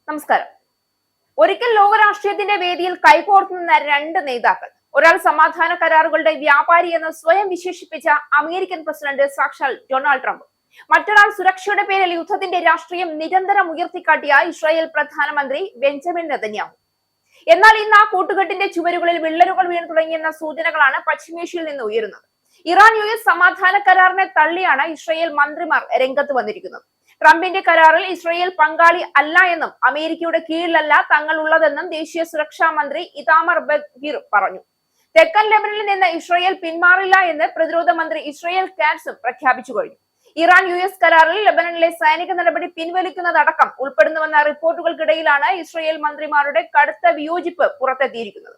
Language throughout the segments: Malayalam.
നമസ്കാരം. ഒരിക്കൽ ലോകരാഷ്ട്രീയത്തിന്റെ വേദിയിൽ കൈകോർത്ത് നിന്ന രണ്ട് നേതാക്കൾ, ഒരാൾ സമാധാന കരാറുകളുടെ വ്യാപാരി എന്ന് സ്വയം വിശേഷിപ്പിച്ച അമേരിക്കൻ പ്രസിഡന്റ് സാക്ഷാൽ ഡൊണാൾഡ് ട്രംപ്, മറ്റൊരാൾ സുരക്ഷയുടെ പേരിൽ യുദ്ധത്തിന്റെ രാഷ്ട്രീയം നിരന്തരം ഉയർത്തിക്കാട്ടിയ ഇസ്രായേൽ പ്രധാനമന്ത്രി ബെഞ്ചമിൻ നെതന്യാഹു. എന്നാൽ ഇന്ന് ആ കൂട്ടുകെട്ടിന്റെ ചുവരുകളിൽ വിള്ളലുകൾ വീണു തുടങ്ങിയെന്ന സൂചനകളാണ് പശ്ചിമേഷ്യയിൽ നിന്ന് ഉയരുന്നത്. ഇറാൻ US സമാധാന കരാറിനെ തള്ളിയാണ് ഇസ്രായേൽ മന്ത്രിമാർ രംഗത്ത് വന്നിരിക്കുന്നത്. ട്രംപിന്റെ കരാറിൽ ഇസ്രായേൽ പങ്കാളി അല്ല എന്നും അമേരിക്കയുടെ കീഴിലല്ല തങ്ങൾ ഉള്ളതെന്നും ദേശീയ സുരക്ഷാ മന്ത്രി ഇതാമർ ബെൻ-ഗിർ പറഞ്ഞു. തെക്കൻ ലെബനനിൽ നിന്ന് ഇസ്രായേൽ പിന്മാറില്ല എന്ന് പ്രതിരോധ മന്ത്രി ഇസ്രായേൽ കാറ്റ്സും പ്രഖ്യാപിച്ചു കഴിഞ്ഞു. ഇറാൻ US കരാറിൽ ലെബനനിലെ സൈനിക നടപടി പിൻവലിക്കുന്നതടക്കം ഉൾപ്പെടുന്നുവെന്ന റിപ്പോർട്ടുകൾക്കിടയിലാണ് ഇസ്രായേൽ മന്ത്രിമാരുടെ കടുത്ത വിയോജിപ്പ് പുറത്തെത്തിയിരിക്കുന്നത്.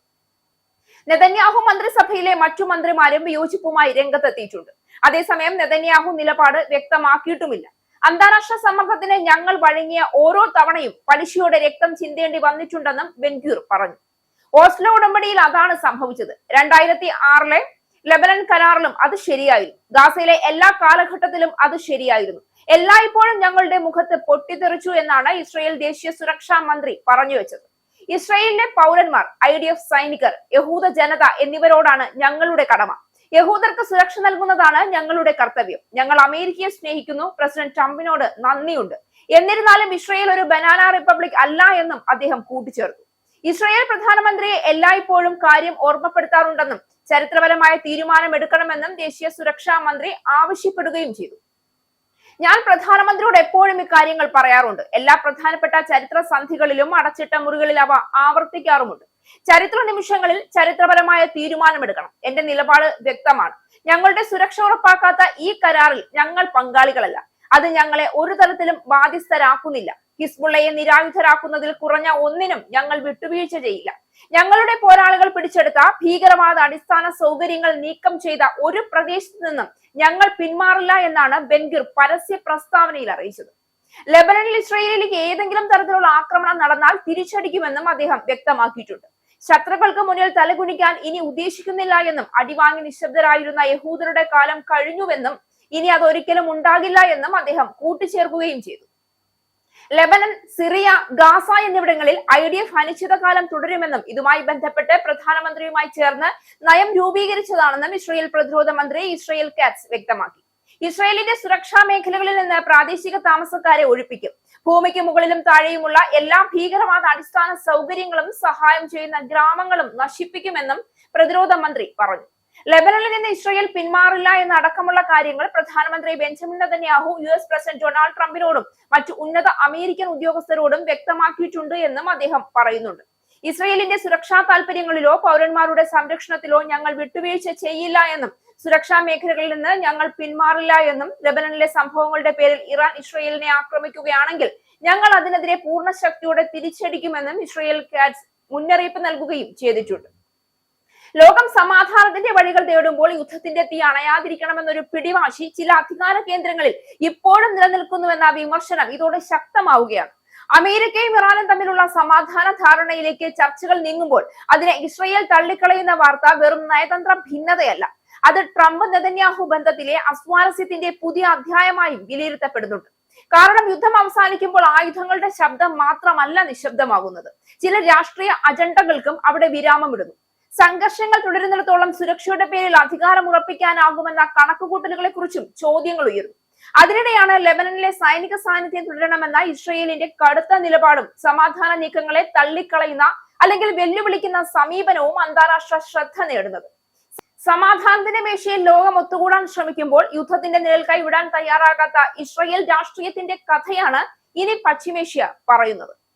നെതന്യാഹു മന്ത്രിസഭയിലെ മറ്റു മന്ത്രിമാരും വിയോജിപ്പുമായി രംഗത്തെത്തിയിട്ടുണ്ട്. അതേസമയം നെതന്യാഹു നിലപാട് വ്യക്തമാക്കിയിട്ടുമില്ല. അന്താരാഷ്ട്ര സമ്മർദ്ദത്തിന് ഞങ്ങൾ വഴങ്ങിയ ഓരോ തവണയും പലിശയോടെ രക്തം ചിന്തേണ്ടി വന്നിട്ടുണ്ടെന്നും ബെൻ-ഗിർ പറഞ്ഞു. ഓസ്ലോ ഉടമ്പടിയിൽ അതാണ് സംഭവിച്ചത്. 2006 ലെബനൻ കരാറിലും അത് ശരിയായിരുന്നു. ഗാസയിലെ എല്ലാ കാലഘട്ടത്തിലും അത് ശരിയായിരുന്നു. എല്ലായ്പ്പോഴും ഞങ്ങളുടെ മുഖത്ത് പൊട്ടിത്തെറിച്ചു എന്നാണ് ഇസ്രായേൽ ദേശീയ സുരക്ഷാ മന്ത്രി പറഞ്ഞു വെച്ചത്. ഇസ്രായേലിലെ പൗരന്മാർ, IDF സൈനികർ, യഹൂദ ജനത എന്നിവരോടാണ് ഞങ്ങളുടെ കടമ. യഹൂദർക്ക് സുരക്ഷ നൽകുന്നതാണ് ഞങ്ങളുടെ കർത്തവ്യം. ഞങ്ങൾ അമേരിക്കയെ സ്നേഹിക്കുന്നു. പ്രസിഡന്റ് ട്രംപിനോട് നന്ദിയുണ്ട്. എന്നിരുന്നാലും ഇസ്രായേൽ ഒരു ബനാന റിപ്പബ്ലിക് അല്ല എന്നും അദ്ദേഹം കൂട്ടിച്ചേർത്തു. ഇസ്രായേൽ പ്രധാനമന്ത്രിയെ എല്ലായ്പ്പോഴും കാര്യം ഓർമ്മപ്പെടുത്താറുണ്ടെന്നും ചരിത്രപരമായ തീരുമാനമെടുക്കണമെന്നും ദേശീയ സുരക്ഷാ മന്ത്രി ആവശ്യപ്പെടുകയും ചെയ്തു. ഞാൻ പ്രധാനമന്ത്രിയോട് എപ്പോഴും ഇക്കാര്യങ്ങൾ പറയാറുണ്ട്. എല്ലാ പ്രധാനപ്പെട്ട ചരിത്ര സന്ധികളിലും അടച്ചിട്ട മുറികളിൽ അവ ആവർത്തിക്കാറുമുണ്ട്. ചരിത്ര നിമിഷങ്ങളിൽ ചരിത്രപരമായ തീരുമാനമെടുക്കണം. എന്റെ നിലപാട് വ്യക്തമാണ്. ഞങ്ങളുടെ സുരക്ഷ ഉറപ്പാക്കാത്ത ഈ കരാറിൽ ഞങ്ങൾ പങ്കാളികളല്ല. അത് ഞങ്ങളെ ഒരു തരത്തിലും ബാധ്യസ്ഥരാക്കുന്നില്ല. ഹിസ്ബുള്ളയെ നിരായുധരാക്കുന്നതിൽ കുറഞ്ഞ ഒന്നിനും ഞങ്ങൾ വിട്ടുവീഴ്ച ചെയ്യില്ല. ഞങ്ങളുടെ പോരാളികൾ പിടിച്ചെടുത്ത ഭീകരവാദ അടിസ്ഥാന സൗകര്യങ്ങൾ നീക്കം ചെയ്ത ഒരു പ്രദേശത്ത് നിന്നും ഞങ്ങൾ പിന്മാറില്ല എന്നാണ് ബെൻ-ഗിർ പരസ്യ പ്രസ്താവനയിൽ അറിയിച്ചത്. ലെബനനിൽ ഇസ്രായേലിലേക്ക് ഏതെങ്കിലും തരത്തിലുള്ള ആക്രമണം നടന്നാൽ തിരിച്ചടിക്കുമെന്നും അദ്ദേഹം വ്യക്തമാക്കിയിട്ടുണ്ട്. ശത്രുക്കൾക്ക് മുന്നിൽ തലകുനിക്കാൻ ഇനി ഉദ്ദേശിക്കുന്നില്ല എന്നും അടിവാങ്ങി നിശബ്ദരായിരുന്ന യഹൂദരുടെ കാലം കഴിഞ്ഞുവെന്നും ഇനി അതൊരിക്കലും ഉണ്ടാകില്ല എന്നും അദ്ദേഹം കൂട്ടിച്ചേർക്കുകയും ചെയ്തു. ലെബനൻ, സിറിയ, ഗാസ എന്നിവിടങ്ങളിൽ IDF അനിശ്ചിതകാലം തുടരുമെന്നും ഇതുമായി ബന്ധപ്പെട്ട് പ്രധാനമന്ത്രിയുമായി ചേർന്ന് നയം രൂപീകരിച്ചതാണെന്നും ഇസ്രായേൽ പ്രതിരോധ മന്ത്രി ഇസ്രായേൽ കാറ്റ്സ് വ്യക്തമാക്കി. ഇസ്രായേലിന്റെ സുരക്ഷാ മേഖലകളിൽ നിന്ന് പ്രാദേശിക താമസക്കാരെ ഒഴിപ്പിക്കും. ഭൂമിക്ക് മുകളിലും താഴെയുമുള്ള എല്ലാ ഭീകരവാദ അടിസ്ഥാന സൗകര്യങ്ങളും സഹായം ചെയ്യുന്ന ഗ്രാമങ്ങളും നശിപ്പിക്കുമെന്നും പ്രതിരോധ മന്ത്രി പറഞ്ഞു. ലെബനനിൽ നിന്ന് ഇസ്രായേൽ പിന്മാറില്ല എന്നടക്കമുള്ള കാര്യങ്ങൾ പ്രധാനമന്ത്രി Benjamin Netanyahu US president Donald ട്രംപിനോടും മറ്റു ഉന്നത അമേരിക്കൻ ഉദ്യോഗസ്ഥരോടും വ്യക്തമാക്കിയിട്ടുണ്ട് എന്നും അദ്ദേഹം പറയുന്നുണ്ട്. ഇസ്രായേലിന്റെ സുരക്ഷാ താൽപര്യങ്ങളിലോ പൗരന്മാരുടെ സംരക്ഷണത്തിലോ ഞങ്ങൾ വിട്ടുവീഴ്ച ചെയ്യില്ല എന്നും സുരക്ഷാ മേഖലകളിൽ നിന്ന് ഞങ്ങൾ പിന്മാറില്ല എന്നും ലെബനനിലെ സംഭവങ്ങളുടെ പേരിൽ ഇറാൻ ഇസ്രായേലിനെ ആക്രമിക്കുകയാണെങ്കിൽ ഞങ്ങൾ അതിനെതിരെ പൂർണ്ണ ശക്തിയോടെ തിരിച്ചടിക്കുമെന്നും ഇസ്രായേൽ കാറ്റ്സ് മുന്നറിയിപ്പ് നൽകുകയും ചെയ്തിട്ടുണ്ട്. ലോകം സമാധാനത്തിന്റെ വഴികൾ തേടുമ്പോൾ യുദ്ധത്തിന്റെ തീ അണയാതിരിക്കണമെന്നൊരു പിടിവാശി ചില അധികാര കേന്ദ്രങ്ങളിൽ ഇപ്പോഴും നിലനിൽക്കുന്നുവെന്ന വിമർശനം ഇതോടെ ശക്തമാവുകയാണ്. അമേരിക്കയും ഇറാനും തമ്മിലുള്ള സമാധാന ധാരണയിലേക്ക് ചർച്ചകൾ നീങ്ങുമ്പോൾ അതിനെ ഇസ്രായേൽ തള്ളിക്കളയുന്ന വാർത്ത വെറും നയതന്ത്ര ഭിന്നതയല്ല, അത് ട്രംപ് നെതന്യാഹു ബന്ധത്തിലെ അസ്വാരസ്യത്തിന്റെ പുതിയ അധ്യായമായും വിലയിരുത്തപ്പെടുന്നുണ്ട്. കാരണം യുദ്ധം അവസാനിക്കുമ്പോൾ ആയുധങ്ങളുടെ ശബ്ദം മാത്രമല്ല നിശബ്ദമാകുന്നത്, ചില രാഷ്ട്രീയ അജണ്ടകൾക്കും അവിടെ വിരാമമിടുന്നു. സംഘർഷങ്ങൾ തുടരുന്നിടത്തോളം സുരക്ഷയുടെ പേരിൽ അധികാരം ഉറപ്പിക്കാനാകുമെന്ന കണക്കുകൂട്ടലുകളെ കുറിച്ചും ചോദ്യങ്ങൾ ഉയർന്നു. അതിനിടെയാണ് ലെബനനിലെ സൈനിക സാന്നിധ്യം തുടരണമെന്ന ഇസ്രായേലിന്റെ കടുത്ത നിലപാടും സമാധാന നീക്കങ്ങളെ തള്ളിക്കളയുന്ന അല്ലെങ്കിൽ വെല്ലുവിളിക്കുന്ന സമീപനവും അന്താരാഷ്ട്ര ശ്രദ്ധ നേടുന്നത്. സമാധാനത്തിന്റെ മേശയിൽ ലോകം ഒത്തുകൂടാൻ ശ്രമിക്കുമ്പോൾ യുദ്ധത്തിന്റെ നിഴൽ കൈവിടാൻ തയ്യാറാകാത്ത ഇസ്രായേൽ രാഷ്ട്രീയത്തിന്റെ കഥയാണ് ഇനി പശ്ചിമേഷ്യ പറയുന്നത്.